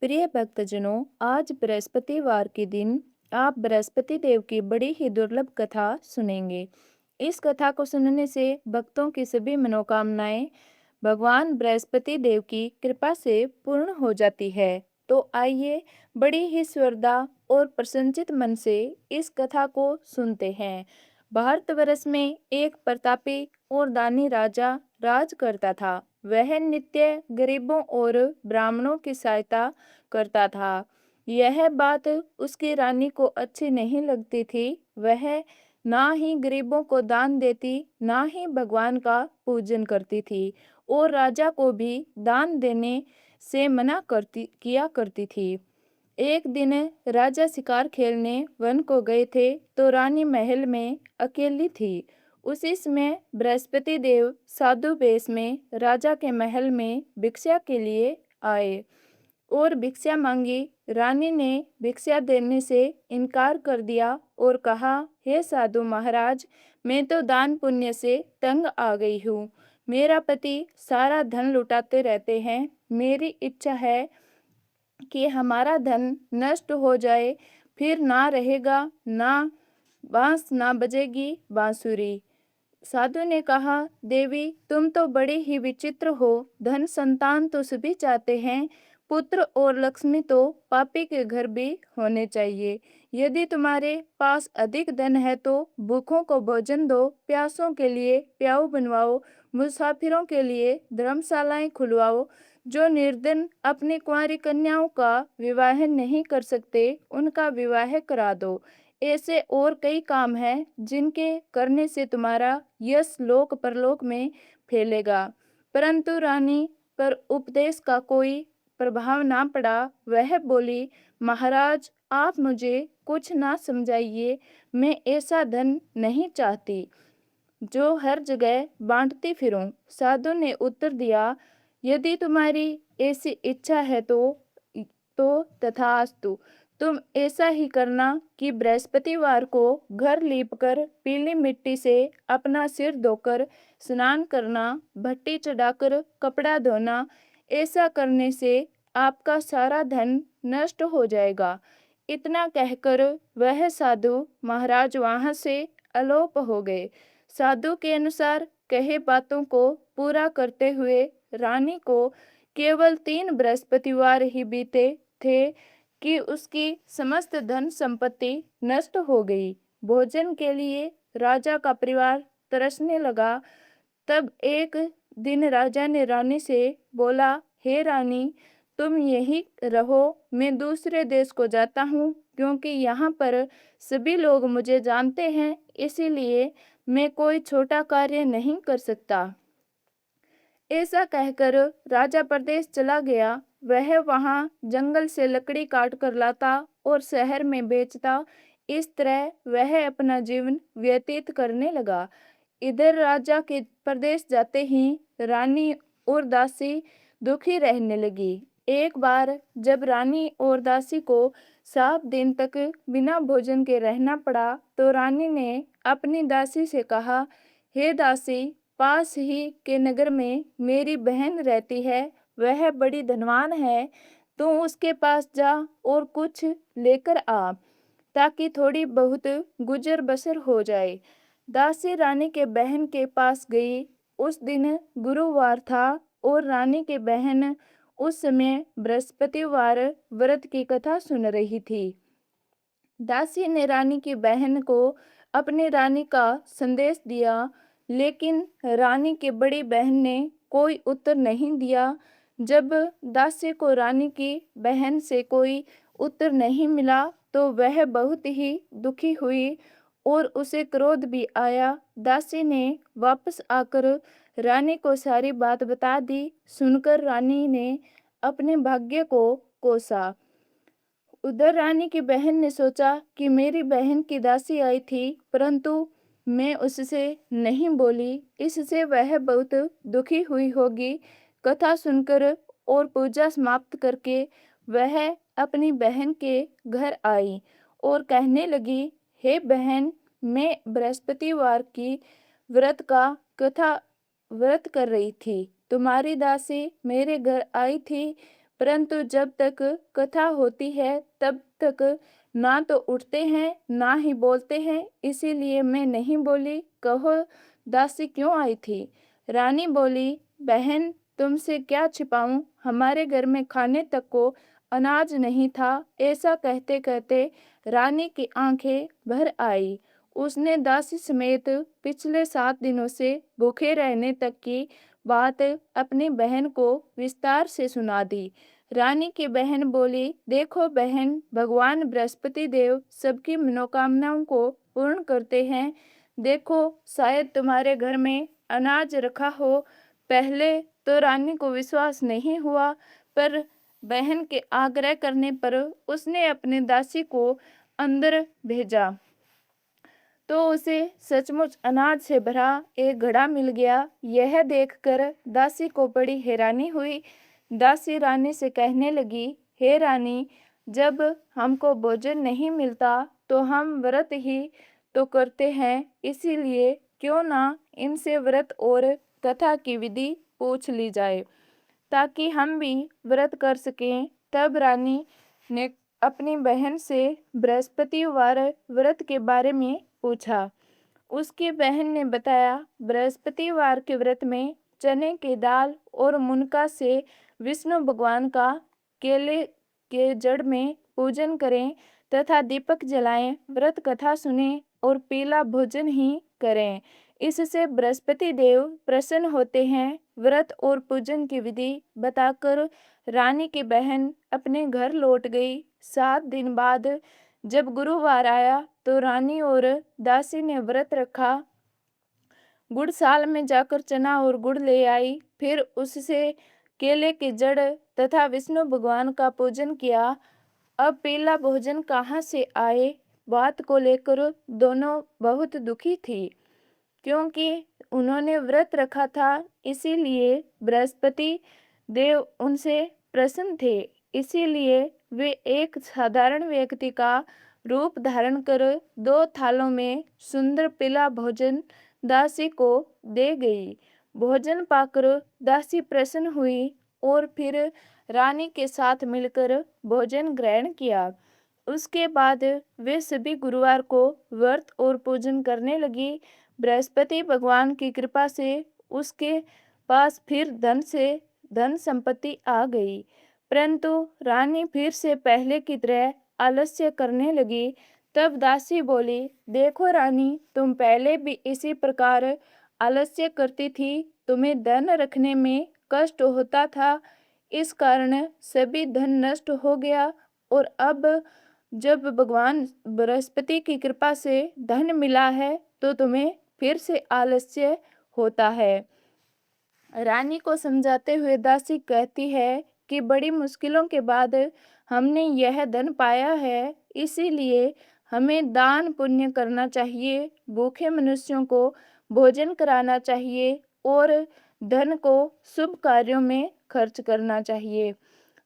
प्रिय भक्तजनों, आज बृहस्पतिवार के दिन आप बृहस्पति देव की बड़ी ही दुर्लभ कथा सुनेंगे। इस कथा को सुनने से भक्तों की सभी मनोकामनाएं भगवान बृहस्पति देव की कृपा से पूर्ण हो जाती है। तो आइए बड़ी ही श्रद्धा और प्रसन्नचित मन से इस कथा को सुनते हैं। भारतवर्ष में एक प्रतापी और दानी राजा राज करता था। वह नित्य गरीबों और ब्राह्मणों की सहायता करता था। यह बात उसकी रानी को अच्छी नहीं लगती थी। वह ना ही गरीबों को दान देती, ना ही भगवान का पूजन करती थी और राजा को भी दान देने से मना करती किया करती थी। एक दिन राजा शिकार खेलने वन को गए थे तो रानी महल में अकेली थी। उसी समय बृहस्पति देव साधु वेश में राजा के महल में भिक्षा के लिए आए और भिक्षा मांगी। रानी ने भिक्षा देने से इनकार कर दिया और कहा, हे साधु महाराज, मैं तो दान पुण्य से तंग आ गई हूँ। मेरा पति सारा धन लुटाते रहते हैं। मेरी इच्छा है कि हमारा धन नष्ट हो जाए, फिर ना रहेगा ना बांस ना बजेगी बांसुरी। साधु ने कहा, देवी तुम तो बड़ी ही विचित्र हो। धन संतान तो सभी चाहते हैं, पुत्र और लक्ष्मी तो पापी के घर भी होने चाहिए। यदि तुम्हारे पास अधिक धन है तो भूखों को भोजन दो, प्यासों के लिए प्याऊ बनवाओ, मुसाफिरों के लिए धर्मशालाएं खुलवाओ। जो निर्धन अपनी कुंवारी कन्याओं का विवाह नहीं कर सकते, उनका विवाह करा दो। ऐसे और कई काम हैं जिनके करने से तुम्हारा यश लोक परलोक में फैलेगा। परंतु रानी पर उपदेश का कोई प्रभाव ना पड़ा। वह बोली, महाराज आप मुझे कुछ ना समझाइए, मैं ऐसा धन नहीं चाहती जो हर जगह बांटती फिरूं। साधु ने उत्तर दिया, यदि तुम्हारी ऐसी इच्छा है तो तथास्तु। तुम ऐसा ही करना कि बृहस्पतिवार को घर लीपकर पीली मिट्टी से अपना सिर धोकर स्नान करना, भट्टी चढ़ाकर कपड़ा धोना। ऐसा करने से आपका सारा धन नष्ट हो जाएगा। इतना कहकर वह साधु महाराज वहां से अलोप हो गए। साधु के अनुसार कहे बातों को पूरा करते हुए रानी को केवल 3 बृहस्पतिवार ही बीते थे कि उसकी समस्त धन संपत्ति नष्ट हो गई। भोजन के लिए राजा का परिवार तरसने लगा। तब एक दिन राजा ने रानी से बोला, हे रानी, तुम यहीं रहो, मैं दूसरे देश को जाता हूँ, क्योंकि यहाँ पर सभी लोग मुझे जानते हैं, इसीलिए मैं कोई छोटा कार्य नहीं कर सकता। ऐसा कहकर राजा प्रदेश चला गया। वह वहां जंगल से लकड़ी काट कर लाता और शहर में बेचता। इस तरह वह अपना जीवन व्यतीत करने लगा। इधर राजा के प्रदेश जाते ही रानी और दासी दुखी रहने लगी। एक बार जब रानी और दासी को 7 दिन तक बिना भोजन के रहना पड़ा तो रानी ने अपनी दासी से कहा, हे दासी, पास ही के नगर में मेरी बहन रहती है। वह बड़ी धनवान है। तू उसके पास जा और कुछ लेकर आ, ताकि थोड़ी बहुत गुजर बसर हो जाए। दासी रानी के बहन के पास गई। उस दिन गुरुवार था और रानी की बहन उस समय बृहस्पतिवार व्रत की कथा सुन रही थी। दासी ने रानी की बहन को अपनी रानी का संदेश दिया, लेकिन रानी की बड़ी बहन ने कोई उत्तर नहीं दिया। जब दासी को रानी की बहन से कोई उत्तर नहीं मिला तो वह बहुत ही दुखी हुई और उसे क्रोध भी आया। दासी ने वापस आकर रानी को सारी बात बता दी। सुनकर रानी ने अपने भाग्य को कोसा। उधर रानी की बहन ने सोचा कि मेरी बहन की दासी आई थी, परंतु मैं उससे नहीं बोली, इससे वह बहुत दुखी हुई होगी। कथा सुनकर और पूजा समाप्त करके वह अपनी बहन के घर आई और कहने लगी, हे बहन, मैं बृहस्पतिवार की व्रत कर रही थी। तुम्हारी दासी मेरे घर आई थी, परंतु जब तक कथा होती है तब तक ना तो उठते हैं ना ही बोलते हैं, इसीलिए मैं नहीं बोली। कहो दासी क्यों आई थी? रानी बोली, बहन तुमसे क्या छिपाऊं, हमारे घर में खाने तक को अनाज नहीं था। ऐसा कहते कहते रानी की आंखें भर आई। उसने दासी समेत पिछले 7 दिनों से भूखे रहने तक की बात अपनी बहन को विस्तार से सुना दी। रानी की बहन बोली, देखो बहन, भगवान बृहस्पति देव सबकी मनोकामनाओं को पूर्ण करते हैं। देखो शायद तुम्हारे घर में अनाज रखा हो। पहले तो रानी को विश्वास नहीं हुआ, पर बहन के आग्रह करने पर उसने अपने दासी को अंदर भेजा तो उसे सचमुच अनाज से भरा एक घड़ा मिल गया। यह देखकर दासी को बड़ी हैरानी हुई। दासी रानी से कहने लगी, हे रानी, जब हमको भोजन नहीं मिलता तो हम व्रत ही तो करते हैं, इसीलिए क्यों ना इनसे व्रत और कथा की विधि पूछ ली जाए ताकि हम भी व्रत कर सकें। तब रानी ने अपनी बहन से बृहस्पतिवार व्रत के बारे में पूछा। उसकी बहन ने बताया, बृहस्पतिवार के व्रत में चने की दाल और मुनका से विष्णु भगवान का केले के जड़ में पूजन करें तथा दीपक जलाएं, व्रत कथा सुने और पीला भोजन ही करें। इससे बृहस्पति देव प्रसन्न होते हैं। व्रत और पूजन की विधि बताकर रानी की बहन अपने घर लौट गई। 7 दिन बाद जब गुरुवार आया तो रानी और दासी ने व्रत रखा। गुड़साल में जाकर चना और गुड़ ले आई, फिर उससे केले की जड़ तथा विष्णु भगवान का पूजन किया। अब पीला भोजन कहाँ से आए, बात को लेकर दोनों बहुत दुखी थी, क्योंकि उन्होंने व्रत रखा था, इसीलिए बृहस्पति देव उनसे प्रसन्न थे। इसीलिए वे एक साधारण व्यक्ति का रूप धारण कर 2 थालों में सुंदर पीला भोजन दासी को दे गई। भोजन पाकर दासी प्रसन्न हुई और फिर रानी के साथ मिलकर भोजन ग्रहण किया। उसके बाद वे सभी गुरुवार को व्रत और पूजन करने लगी। बृहस्पति भगवान की कृपा से उसके पास फिर धन संपत्ति आ गई, परंतु रानी फिर से पहले की तरह आलस्य करने लगी। तब दासी बोली, देखो रानी, तुम पहले भी इसी प्रकार आलस्य करती थी, तुम्हें धन रखने में कष्ट होता था, इस कारण सभी धन नष्ट हो गया, और अब जब भगवान बृहस्पति की कृपा से धन मिला है तो तुम्हें फिर से आलस्य होता है। रानी को समझाते हुए दासी कहती है कि बड़ी मुश्किलों के बाद हमने यह धन पाया है, इसीलिए हमें दान पुण्य करना चाहिए, भूखे मनुष्यों को भोजन कराना चाहिए और धन को शुभ कार्यों में खर्च करना चाहिए,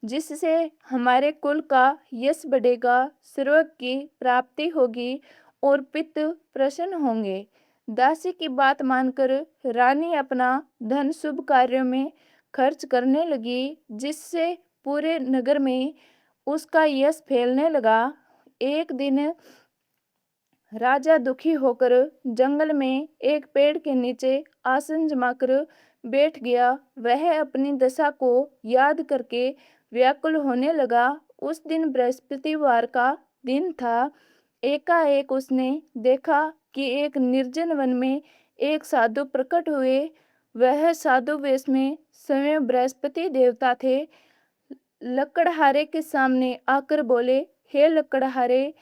जिससे हमारे कुल का यश बढ़ेगा, स्वर्ग की प्राप्ति होगी और पितृ प्रसन्न होंगे। दासी की बात मानकर रानी अपना धन शुभ कार्यों में खर्च करने लगी, जिससे पूरे नगर में उसका यश फैलने लगा। एक दिन राजा दुखी होकर जंगल में एक पेड़ के नीचे आसन जमाकर बैठ गया। वह अपनी दशा को याद करके व्याकुल होने लगा। उस दिन बृहस्पतिवार का दिन था। एकाएक उसने देखा कि एक निर्जन वन में एक साधु प्रकट हुए। वह साधु वेश में स्वयं बृहस्पति देवता थे। लकड़हारे के सामने आकर बोले, हे लकड़हारे,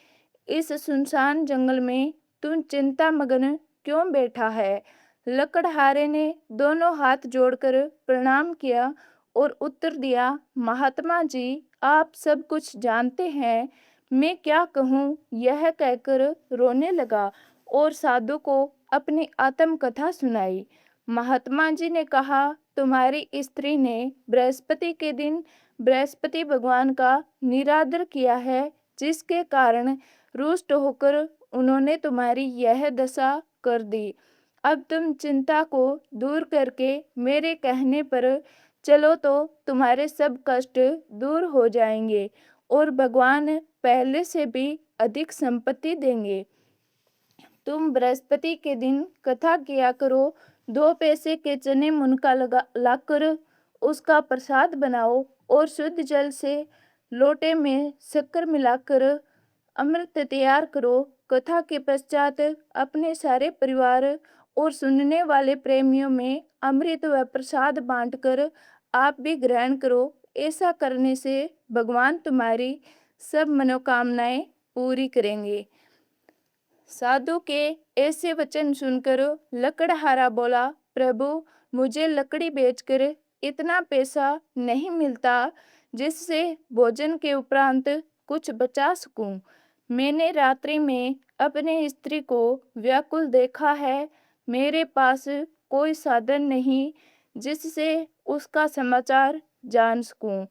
इस सुनसान जंगल में तू चिंता मगन क्यों बैठा है? लकड़हारे ने दोनों हाथ जोड़कर प्रणाम किया और उत्तर दिया, महात्मा जी, आप सब कुछ जानते हैं, मैं क्या कहूँ? यह कहकर रोने लगा और साधु को अपनी आत्मकथा सुनाई। महात्मा जी ने कहा, तुम्हारी स्त्री ने बृहस्पति के दिन बृहस्पति भगवान का निरादर किया है, जिसके कारण रुष्ट होकर उन्होंने तुम्हारी यह दशा कर दी। अब तुम चिंता को दूर करके मेरे कहने पर चलो तो तुम्हारे सब कष्ट दूर हो जाएंगे और भगवान पहले से भी अधिक संपत्ति देंगे। तुम बृहस्पति के दिन कथा किया करो। 2 पैसे के चने मुनका लगा लाकर उसका प्रसाद बनाओ और शुद्ध जल से लोटे में शक्कर मिलाकर अमृत तैयार करो। कथा के पश्चात अपने सारे परिवार और सुनने वाले प्रेमियों में अमृत व प्रसाद बांटकर आप भी ग्रहण करो। ऐसा करने से भगवान तुम्हारी सब मनोकामनाएं पूरी करेंगे। साधु के ऐसे वचन सुनकर लकड़हारा बोला, प्रभु, मुझे लकड़ी बेचकर इतना पैसा नहीं मिलता जिससे भोजन के उपरांत कुछ बचा सकूं। मैंने रात्रि में अपने स्त्री को व्याकुल देखा है। मेरे पास कोई साधन नहीं जिससे उसका समाचार जान सकूं।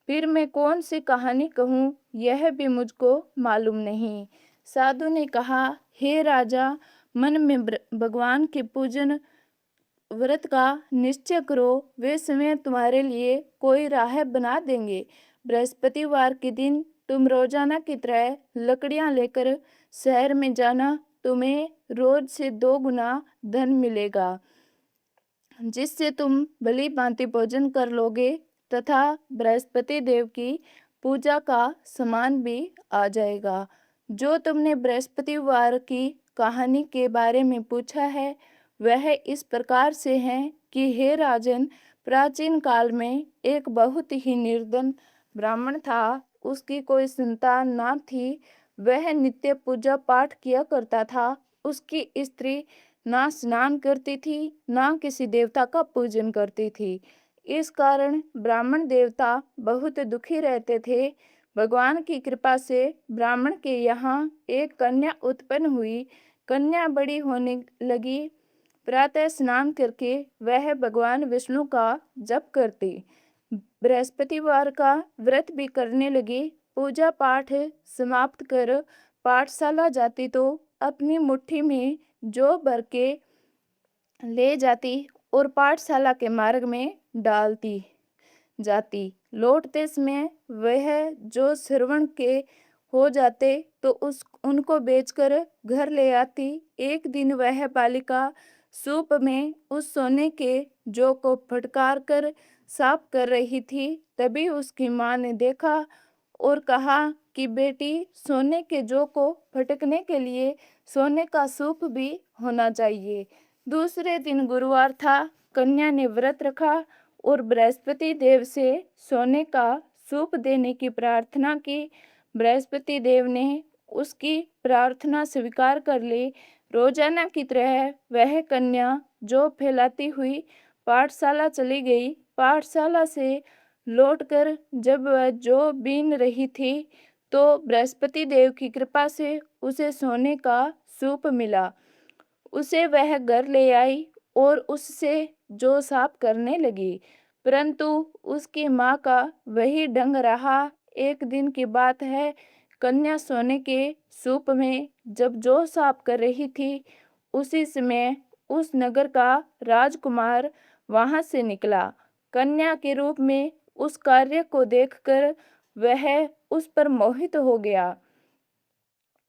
फिर मैं कौन सी कहानी कहूँ, यह भी मुझको मालूम नहीं। साधु ने कहा, हे राजा, मन में भगवान के पूजन व्रत का निश्चय करो। वे समय तुम्हारे लिए कोई राह बना देंगे। बृहस्पतिवार के दिन तुम रोजाना की तरह लकड़ियां लेकर शहर में जाना। तुम्हें रोज से 2 गुना धन मिलेगा जिससे तुम भली भांति भोजन कर लोगे तथा बृहस्पति देव की पूजा का सामान भी आ जाएगा। जो तुमने बृहस्पतिवार की कहानी के बारे में पूछा है वह इस प्रकार से है कि हे राजन, प्राचीन काल में एक बहुत ही निर्धन ब्राह्मण था। उसकी कोई संतान ना थी। वह नित्य पूजा पाठ किया करता था। उसकी स्त्री ना स्नान करती थी ना किसी देवता का पूजन करती थी। इस कारण ब्राह्मण देवता बहुत दुखी रहते थे। भगवान की कृपा से ब्राह्मण के यहाँ एक कन्या उत्पन्न हुई। कन्या बड़ी होने लगी। प्रातः स्नान करके वह भगवान विष्णु का जप करती। बृहस्पतिवार का व्रत भी करने लगी। पूजा पाठ समाप्त कर पाठशाला जाती तो अपनी मुट्ठी में जौ भर के ले जाती और पाठशाला के मार्ग में डालती जाती। लौटते समय वह जो श्रवण के हो जाते तो उनको बेचकर घर ले आती। एक दिन वह बालिका सूप में उस सोने के जौ को फटकार कर साफ कर रही थी। तभी उसकी माँ ने देखा और कहा कि बेटी, सोने के जौ को फटकने के लिए सोने का सूप भी होना चाहिए। दूसरे दिन गुरुवार था। कन्या ने व्रत रखा और बृहस्पति देव से सोने का सूप देने की प्रार्थना की। बृहस्पति देव ने उसकी प्रार्थना स्वीकार कर ली। रोजाना की तरह वह कन्या जौ फैलाती हुई पाठशाला चली गई। पाठशाला से लौटकर जब वह जौ बीन रही थी तो बृहस्पति देव की कृपा से उसे सोने का सूप मिला। उसे वह घर ले आई और उससे जौ साफ करने लगी, परंतु उसकी माँ का वही ढंग रहा। एक दिन की बात है, कन्या सोने के सूप में जब जौ साफ कर रही थी, उसी समय उस नगर का राजकुमार वहां से निकला। कन्या के रूप में उस कार्य को देखकर वह उस पर मोहित हो गया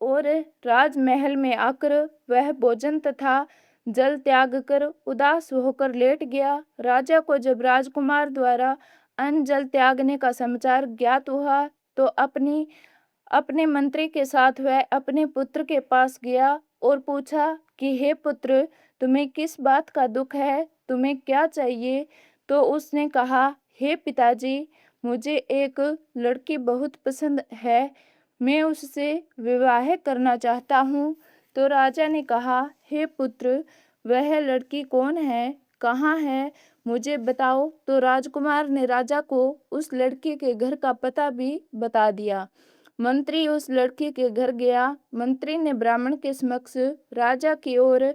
और राजमहल में आकर वह भोजन तथा जल त्याग कर उदास होकर लेट गया। राजा को जब राजकुमार द्वारा अन्न जल त्यागने का समाचार ज्ञात हुआ तो अपने मंत्री के साथ वह अपने पुत्र के पास गया और पूछा कि हे पुत्र, तुम्हें किस बात का दुख है, तुम्हें क्या चाहिए? तो उसने कहा, हे पिताजी, मुझे एक लड़की बहुत पसंद है, मैं उससे विवाह करना चाहता हूँ। तो राजा ने कहा, हे पुत्र, वह लड़की कौन है, कहाँ है, मुझे बताओ। तो राजकुमार ने राजा को उस लड़की के घर का पता भी बता दिया। मंत्री उस लड़की के घर गया। मंत्री ने ब्राह्मण के समक्ष राजा की ओर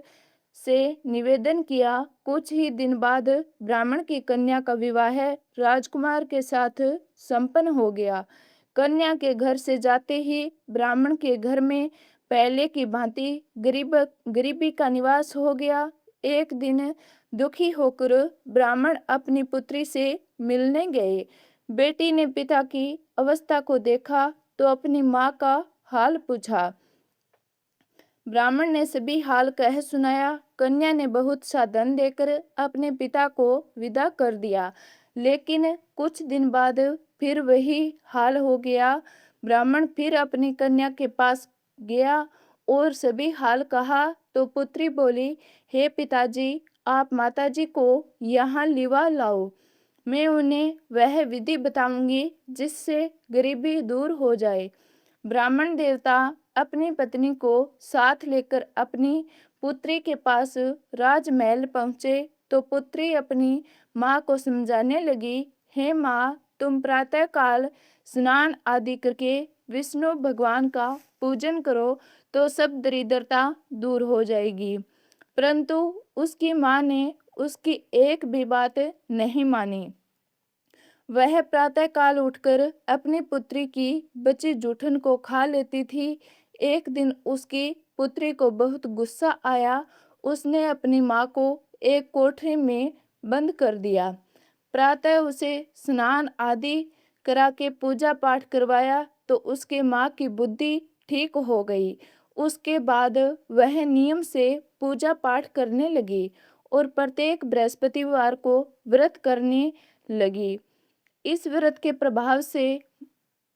से निवेदन किया। कुछ ही दिन बाद ब्राह्मण की कन्या का विवाह राजकुमार के साथ संपन्न हो गया। कन्या के घर से जाते ही ब्राह्मण के घर में पहले की भांति गरीबी का निवास हो गया। एक दिन दुखी होकर ब्राह्मण अपनी पुत्री से मिलने गए। बेटी ने पिता की अवस्था को देखा तो अपनी माँ का हाल पूछा। ब्राह्मण ने सभी हाल कह सुनाया। कन्या ने बहुत सा धन देकर अपने पिता को विदा कर दिया। लेकिन कुछ दिन बाद फिर वही हाल हो गया। ब्राह्मण फिर अपनी कन्या के पास गया और सभी हाल कहा तो पुत्री बोली, हे पिताजी, आप माताजी को यहाँ लिवा लाओ। मैं उन्हें वह विधि बताऊंगी जिससे गरीबी दूर हो जाए। ब्राह्मण देवता अपनी पत्नी को साथ लेकर अपनी पुत्री के पास राजमहल पहुंचे तो पुत्री अपनी माँ को समझाने लगी, हे माँ, तुम प्रातः काल स्नान आदि करके विष्णु भगवान का पूजन करो तो सब दरिद्रता दूर हो जाएगी। परंतु उसकी माँ ने उसकी एक भी बात नहीं मानी। वह प्रातःकाल उठकर अपनी पुत्री की बची जूठन को खा लेती थी। एक दिन उसकी पुत्री को बहुत गुस्सा आया। उसने अपनी माँ को एक कोठरी में बंद कर दिया। प्रातः उसे स्नान आदि करा के पूजा पाठ करवाया तो उसके माँ की बुद्धि ठीक हो गई। उसके बाद वह नियम से पूजा पाठ करने लगी और प्रत्येक बृहस्पतिवार को व्रत करने लगी। इस व्रत के प्रभाव से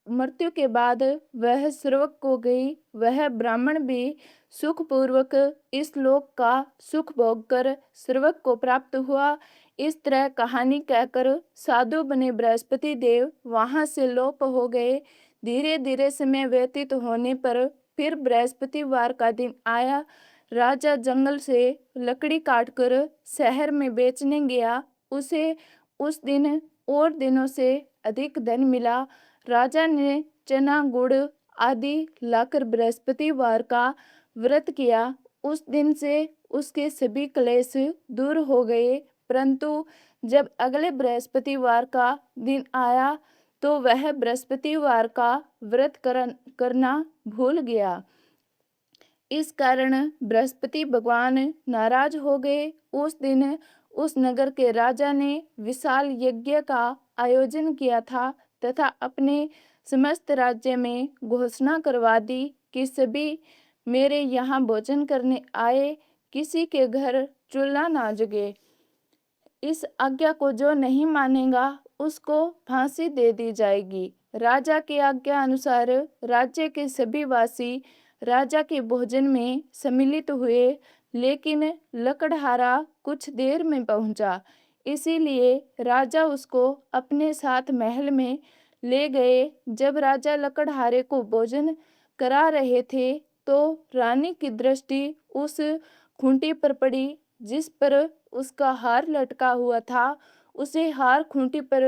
मृत्यु के बाद वह स्वर्ग को गई। वह ब्राह्मण भी सुखपूर्वक इस लोक का सुख भोग कर स्वर्ग को प्राप्त हुआ। इस तरह कहानी कहकर साधु बने बृहस्पति देव वहां से लोप हो गए। धीरे धीरे समय व्यतीत होने पर फिर बृहस्पतिवार का दिन आया। राजा जंगल से लकड़ी काटकर शहर में बेचने गया। उसे उस दिन और दिनों से अधिक धन मिला। राजा ने चना गुड़ आदि लाकर बृहस्पतिवार का व्रत किया। उस दिन से उसके सभी क्लेश दूर हो गए। परंतु जब अगले बृहस्पतिवार का दिन आया तो वह बृहस्पतिवार का व्रत करना भूल गया। इस कारण बृहस्पति भगवान नाराज हो गए। उस दिन उस नगर के राजा ने विशाल यज्ञ का आयोजन किया था तथा अपने समस्त राज्य में घोषणा करवा दी कि सभी मेरे यहाँ भोजन करने आए, किसी के घर चूल्हा ना जगे। इस आज्ञा को जो नहीं मानेगा उसको फांसी दे दी जाएगी। राजा की आज्ञा अनुसार राज्य के सभी वासी राजा के भोजन में सम्मिलित हुए, लेकिन लकड़हारा कुछ देर में पहुंचा। इसीलिए राजा उसको अपने साथ महल में ले गए। जब राजा लकड़हारे को भोजन करा रहे थे तो रानी की दृष्टि उस खूंटी पर पड़ी जिस पर उसका हार लटका हुआ था। उसे हार खूंटी पर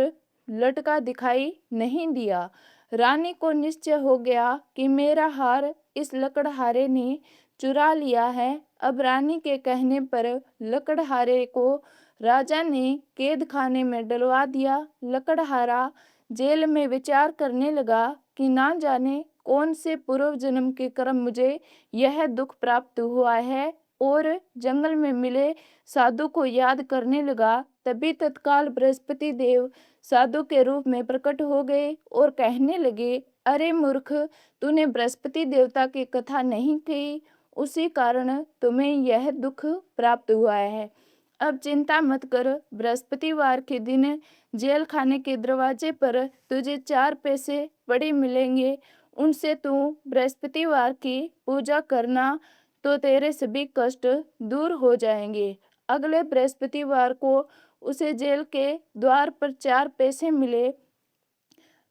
लटका दिखाई नहीं दिया। रानी को निश्चय हो गया कि मेरा हार इस लकड़हारे ने चुरा लिया है। अब रानी के कहने पर लकड़हारे को राजा ने कैद खाने में डलवा दिया। लकड़हारा जेल में विचार करने लगा कि ना जाने कौन से पूर्व जन्म के कर्म मुझे यह दुख प्राप्त हुआ है, और जंगल में मिले साधु को याद करने लगा। तभी तत्काल बृहस्पति देव साधु के रूप में प्रकट हो गए और कहने लगे, अरे मूर्ख, तूने बृहस्पति देवता की कथा नहीं की, उसी कारण तुम्हें यह दुख प्राप्त हुआ है। अब चिंता मत कर, बृहस्पतिवार के दिन जेल खाने के दरवाजे पर तुझे 4 पैसे पड़े मिलेंगे। उनसे तू बृहस्पतिवार की पूजा करना तो तेरे सभी कष्ट दूर हो जाएंगे। अगले बृहस्पतिवार को उसे जेल के द्वार पर 4 पैसे मिले।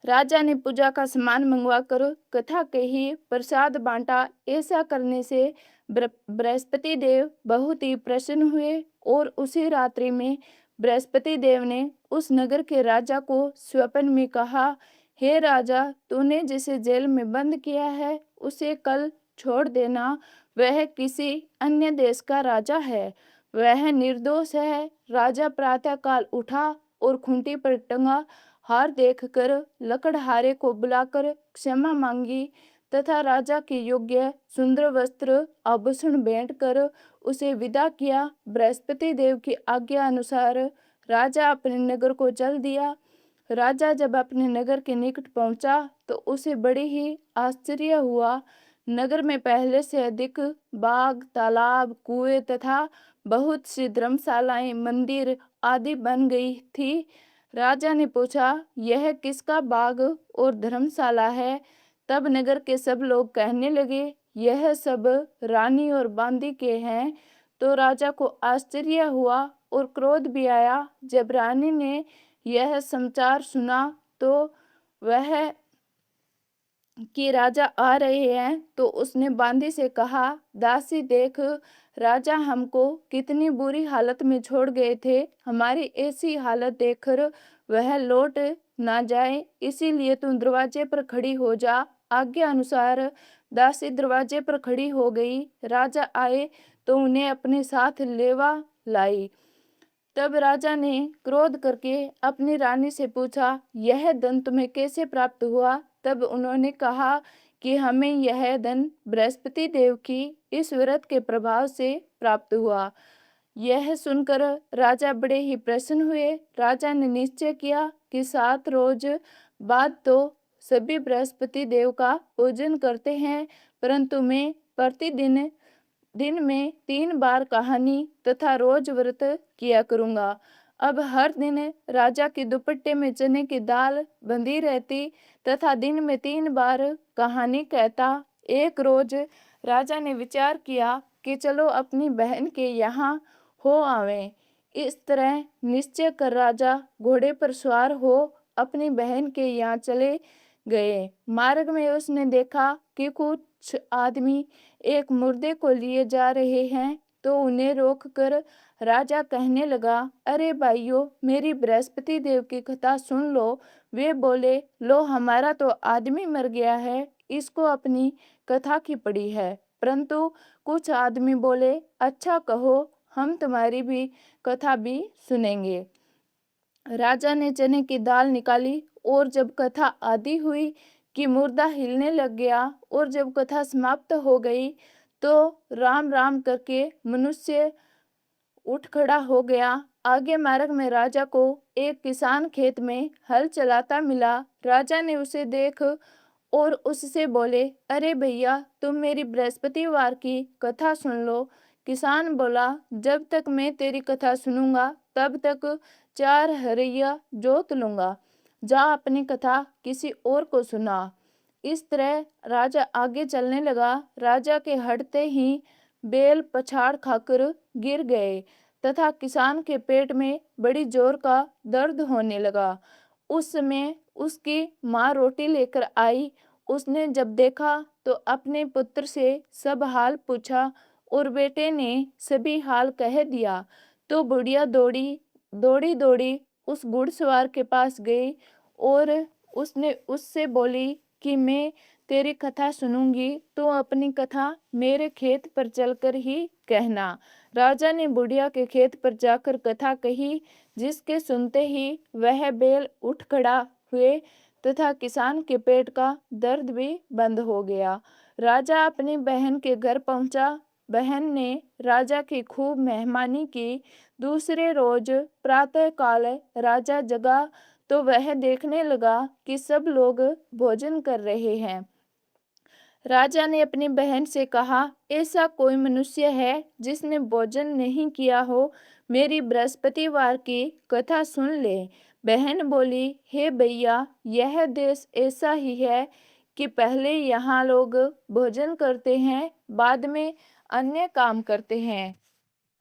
राजा ने पूजा का सामान मंगवाकर कथा कही, प्रसाद बांटा। ऐसा करने से बृहस्पति देव बहुत ही प्रसन्न हुए और उसी रात्रि में बृहस्पति देव ने उस नगर के राजा को स्वप्न में कहा, हे राजा, तूने जिसे जेल में बंद किया है उसे कल छोड़ देना। वह किसी अन्य देश का राजा है, वह निर्दोष है। राजा प्रातःकाल उठा और खूंटी पर टंगा हार देखकर लकड़हारे को बुलाकर क्षमा मांगी तथा राजा के योग्य सुंदर वस्त्र आभूषण भेंट कर उसे विदा किया। बृहस्पति देव की आज्ञा अनुसार राजा अपने नगर को चल दिया। राजा जब अपने नगर के निकट पहुंचा तो उसे बड़ी ही आश्चर्य हुआ। नगर में पहले से अधिक बाग, तालाब, कुएं तथा बहुत सी धर्मशालाएं, मंदिर आदि बन गई थी। राजा ने पूछा, यह किसका बाग और धर्मशाला है? तब नगर के सब लोग कहने लगे, यह सब रानी और बांदी के हैं। तो राजा को आश्चर्य हुआ और क्रोध भी आया। जब रानी ने यह समाचार सुना तो वह कि राजा आ रहे हैं, तो उसने बांदी से कहा, दासी देख, राजा हमको कितनी बुरी हालत में छोड़ गए थे। हमारी ऐसी हालत देखकर वह लौट ना जाए, इसीलिए तुम दरवाजे पर खड़ी हो जा। आज्ञा अनुसार दासी दरवाजे पर खड़ी हो गई। राजा आए तो उन्हें अपने साथ लेवा लाई। तब राजा ने क्रोध करके अपनी रानी से पूछा, यह धन तुम्हें कैसे प्राप्त हुआ? तब उन्होंने कहा कि हमें यह धन बृहस्पति देव की इस व्रत के प्रभाव से प्राप्त हुआ। यह सुनकर राजा बड़े ही प्रसन्न हुए। राजा ने निश्चय किया कि 7 रोज बाद तो सभी बृहस्पति देव का पूजन करते हैं, परंतु मैं प्रतिदिन दिन में 3 बार कहानी तथा रोज व्रत किया करूंगा। अब हर दिन राजा के दुपट्टे में चने की दाल बंधी रहती तथा दिन में 3 बार कहानी कहता। एक रोज राजा ने विचार किया कि चलो अपनी बहन के यहाँ हो आवें। इस तरह निश्चय कर राजा घोड़े पर सवार हो अपनी बहन के यहाँ चले गए। मार्ग में उसने देखा कि कुछ आदमी एक मुर्दे को लिए जा रहे हैं, तो उन्हें रोककर राजा कहने लगा, अरे भाइयों, मेरी बृहस्पति देव की कथा सुन लो। वे बोले, लो, हमारा तो आदमी मर गया है, इसको अपनी कथा की पड़ी है। परंतु कुछ आदमी बोले, अच्छा कहो, हम तुम्हारी भी कथा भी सुनेंगे। राजा ने चने की दाल निकाली और जब कथा आदि हुई कि मुर्दा हिलने लग गया और जब कथा समाप्त हो गई तो राम राम करके मनुष्य उठ खड़ा हो गया। आगे मार्ग में राजा को एक किसान खेत में हल चलाता मिला। राजा ने उसे देख और उससे बोले, अरे भैया, तुम मेरी बृहस्पतिवार की कथा सुन लो। किसान बोला, जब तक मैं तेरी कथा सुनूंगा तब तक 4 हरैया जोत लूंगा। जा अपनी कथा किसी और को सुना। इस तरह राजा आगे चलने लगा। राजा के हटते ही बैल पछाड़ खाकर गिर गए तथा किसान के पेट में बड़ी जोर का दर्द होने लगा। उस समय उसकी माँ रोटी लेकर आई। उसने जब देखा तो अपने पुत्र से सब हाल पूछा और बेटे ने सभी हाल कह दिया। तो बुढ़िया दौड़ी दौड़ी दौड़ी उस घुड़सवार के पास गई और उसने उससे बोली कि मैं तेरी कथा सुनूंगी, तो अपनी कथा मेरे खेत पर चलकर ही कहना। राजा ने बुढ़िया के खेत पर जाकर कथा कही, जिसके सुनते ही वह बैल उठ खड़ा हुए तथा किसान के पेट का दर्द भी बंद हो गया। राजा अपनी बहन के घर पहुंचा। बहन ने राजा की खूब मेहमानी की। दूसरे रोज प्रातः काल राजा जगा तो वह देखने लगा कि सब लोग भोजन कर रहे हैं। राजा ने अपनी बहन से कहा, ऐसा कोई मनुष्य है जिसने भोजन नहीं किया हो? मेरी बृहस्पतिवार की कथा सुन ले। बहन बोली, हे भैया, यह देश ऐसा ही है कि पहले यहाँ लोग भोजन करते हैं, बाद में अन्य काम करते हैं।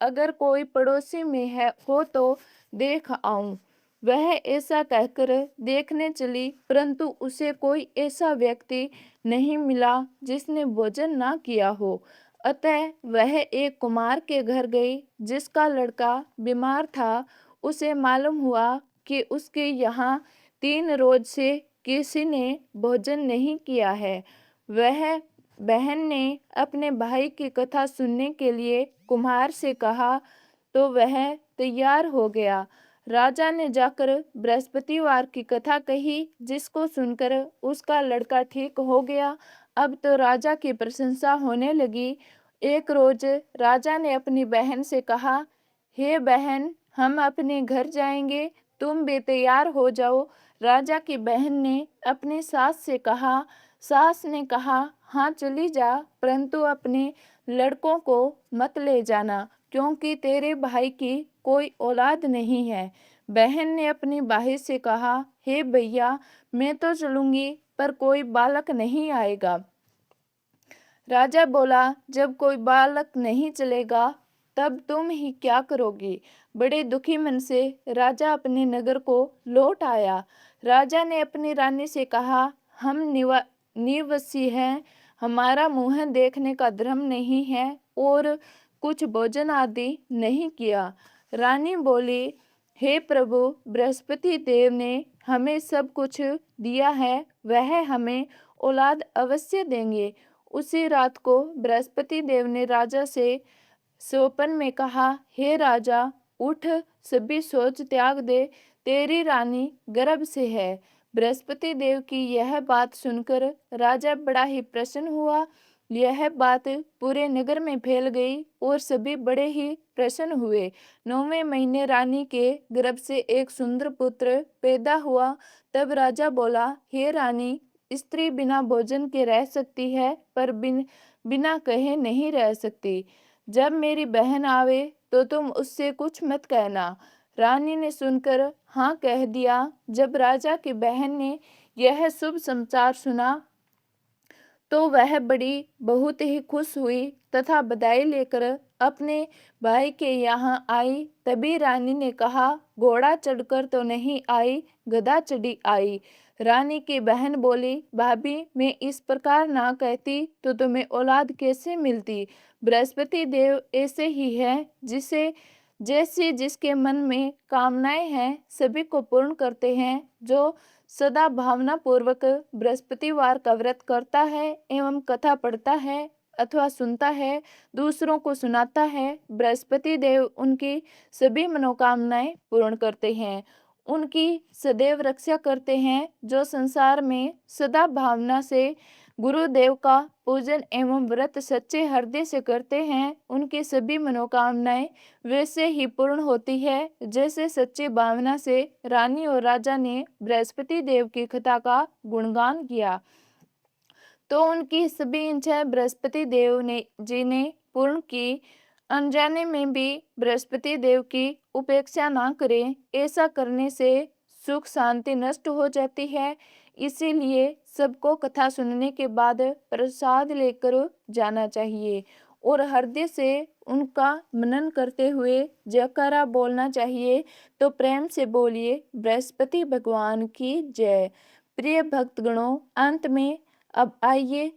अगर कोई पड़ोसी में है हो तो देख आऊं। वह ऐसा कहकर देखने चली, परंतु उसे कोई ऐसा व्यक्ति नहीं मिला जिसने भोजन ना किया हो। अतः वह एक कुम्हार के घर गई, जिसका लड़का बीमार था। उसे मालूम हुआ कि उसके यहाँ 3 रोज से किसी ने भोजन नहीं किया है। वह बहन ने अपने भाई की कथा सुनने के लिए कुम्हार से कहा, तो वह तैयार हो गया। राजा ने जाकर बृहस्पतिवार की कथा कही, जिसको सुनकर उसका लड़का ठीक हो गया। अब तो राजा की प्रशंसा होने लगी। एक रोज राजा ने अपनी बहन से कहा, हे बहन, हम अपने घर जाएंगे, तुम भी तैयार हो जाओ। राजा की बहन ने अपनी सास से कहा। सास ने कहा, हाँ चली जा, परंतु अपने लड़कों को मत ले जाना, क्योंकि तेरे भाई की कोई औलाद नहीं है। बहन ने अपनी भाई से कहा, हे भैया, मैं तो चलूंगी, पर कोई बालक नहीं आएगा। राजा बोला, जब कोई बालक नहीं चलेगा, तब तुम ही क्या करोगी। बड़े दुखी मन से राजा अपने नगर को लौट आया। राजा ने अपनी रानी से कहा, हम निवासी हैं, हमारा मुंह देखने का धर्म नहीं है और कुछ भोजन आदि नहीं किया। रानी बोली, हे प्रभु, बृहस्पति देव ने हमें सब कुछ दिया है, वह हमें औलाद अवश्य देंगे। उसी रात को बृहस्पति देव ने राजा से स्वप्न में कहा, हे राजा, उठ, सभी सोच त्याग दे, तेरी रानी गर्भ से है। बृहस्पति देव की यह बात सुनकर राजा बड़ा ही प्रसन्न हुआ। यह बात पूरे नगर में फैल गई और सभी बड़े ही प्रसन्न हुए। 9वें महीने रानी के गर्भ से एक सुंदर पुत्र पैदा हुआ। तब राजा बोला, हे रानी, स्त्री बिना भोजन के रह सकती है, पर बिना कहे नहीं रह सकती। जब मेरी बहन आवे तो तुम उससे कुछ मत कहना। रानी ने सुनकर हाँ कह दिया। जब राजा की बहन ने यह शुभ समाचार सुना तो वह बड़ी बहुत ही खुश हुई तथा बधाई लेकर अपने भाई के यहाँ आई। तभी रानी ने कहा, घोड़ा चढ़कर तो नहीं आई, गधा चढ़ी आई। रानी की बहन बोली, भाभी, मैं इस प्रकार ना कहती तो तुम्हें औलाद कैसे मिलती। बृहस्पति देव ऐसे ही है, जिसे जैसे जिसके मन में कामनाएं हैं सभी को पूर्ण करते हैं। जो सदा भावना पूर्वक बृहस्पतिवार का व्रत करता है एवं कथा पढ़ता है अथवा सुनता है, दूसरों को सुनाता है, बृहस्पति देव उनकी सभी मनोकामनाएं पूर्ण करते हैं, उनकी सदैव रक्षा करते हैं। जो संसार में सदा भावना से गुरुदेव का पूजन एवं व्रत सच्चे हृदय से करते हैं, उनकी सभी मनोकामनाएं वैसे ही पूर्ण होती है जैसे सच्ची भावना से रानी और राजा ने बृहस्पति देव की कथा का गुणगान किया। तो उनकी सभी इच्छाएं बृहस्पति देव ने जी ने पूर्ण की। अनजाने में भी बृहस्पति देव की उपेक्षा ना करें, ऐसा करने से सुख शांति नष्ट हो जाती है। इसीलिए सबको कथा सुनने के बाद प्रसाद लेकर जाना चाहिए और हृदय से उनका मनन करते हुए जयकारा बोलना चाहिए। तो प्रेम से बोलिए, बृहस्पति भगवान की जय। प्रिय भक्तगणों, अंत में अब आइए